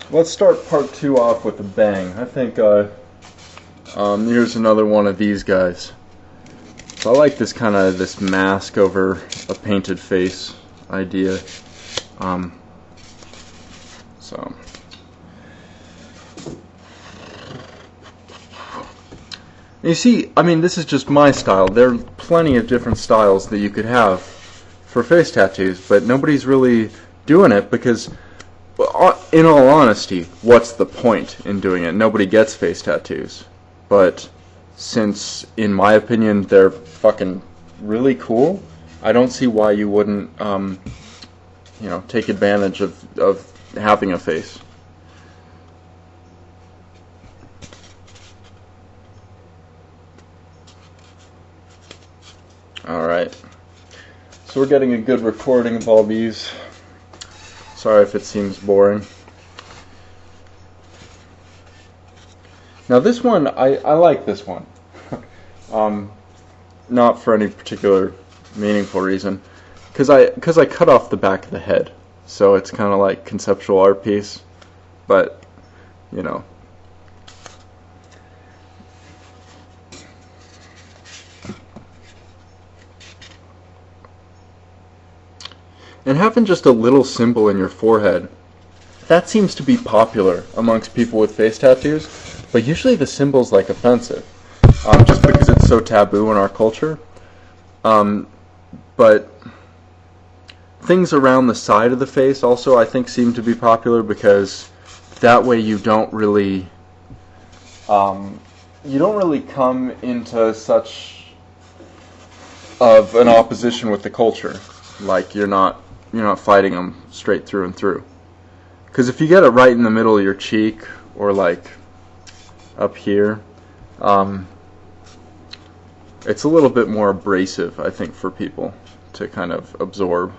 let's start part 2 off with a bang. I think here's another one of these guys. So I like this kind of this mask over a painted face idea. So you see, I mean, this is just my style. There are plenty of different styles that you could have for face tattoos, but nobody's really doing it because, in all honesty, what's the point in doing it? Nobody gets face tattoos. But since, in my opinion, they're fucking really cool, I don't see why you wouldn't, take advantage of having a face. Alright, so we're getting a good recording of all these. Sorry if it seems boring. Now this one, I like this one. Not for any particular meaningful reason. Because I cut off the back of the head. So it's kind of like conceptual art piece. But, you know. And having just a little symbol in your forehead, that seems to be popular amongst people with face tattoos, but usually the symbol's like offensive, just because it's so taboo in our culture. But things around the side of the face also I think seem to be popular because that way you don't really come into such of an opposition with the culture. Like you're not fighting them straight through and through. Because if you get it right in the middle of your cheek or like up here, it's a little bit more abrasive, I think, for people to kind of absorb.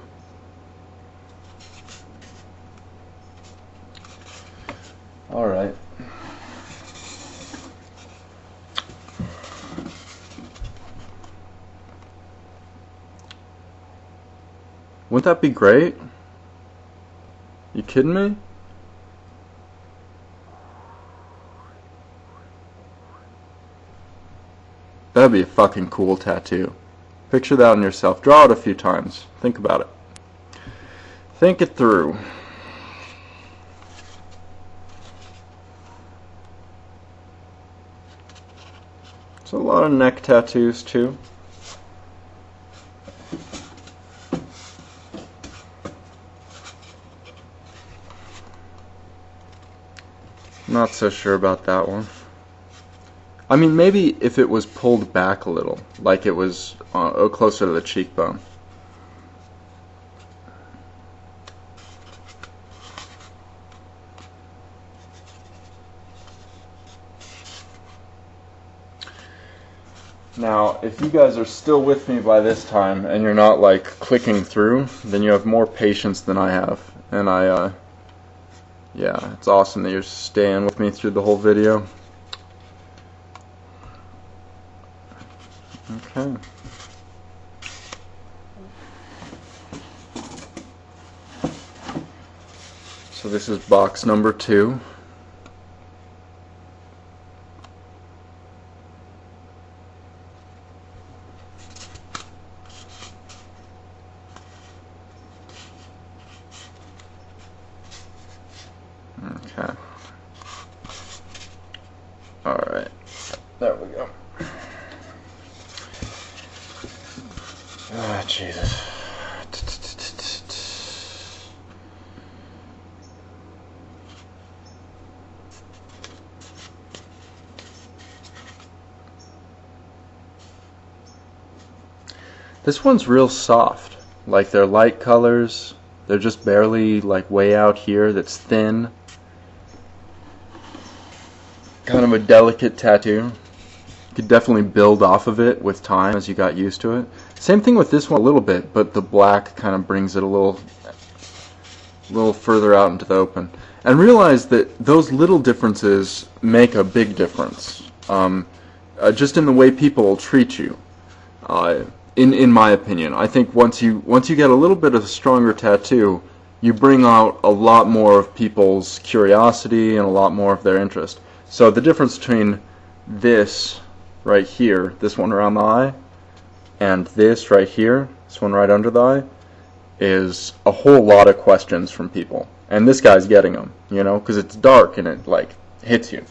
Alright. Wouldn't that be great? You kidding me? That'd be a fucking cool tattoo. Picture that on yourself. Draw it a few times. Think about it. Think it through. There's a lot of neck tattoos too. Not so sure about that one. I mean, maybe if it was pulled back a little, like it was closer to the cheekbone. Now, if you guys are still with me by this time and you're not like clicking through, then you have more patience than I have. And yeah, it's awesome that you're staying with me through the whole video. Okay. So this is box number 2. Okay. Alright. There we go. Ah, Jesus. This one's real soft. Like they're light colors. They're just barely like way out here. That's thin. Kind of a delicate tattoo. You could definitely build off of it with time as you got used to it. Same thing with this one a little bit, but the black kind of brings it a little further out into the open. And realize that those little differences make a big difference. Just in the way people will treat you. In my opinion, I think once you get a little bit of a stronger tattoo, you bring out a lot more of people's curiosity and a lot more of their interest. So the difference between this right here, this one around the eye, and this right here, this one right under the eye, is a whole lot of questions from people. And this guy's getting them, you know, because it's dark and it like hits you.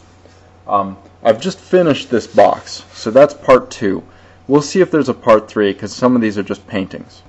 I've just finished this box, so that's part 2. We'll see if there's a part 3, because some of these are just paintings.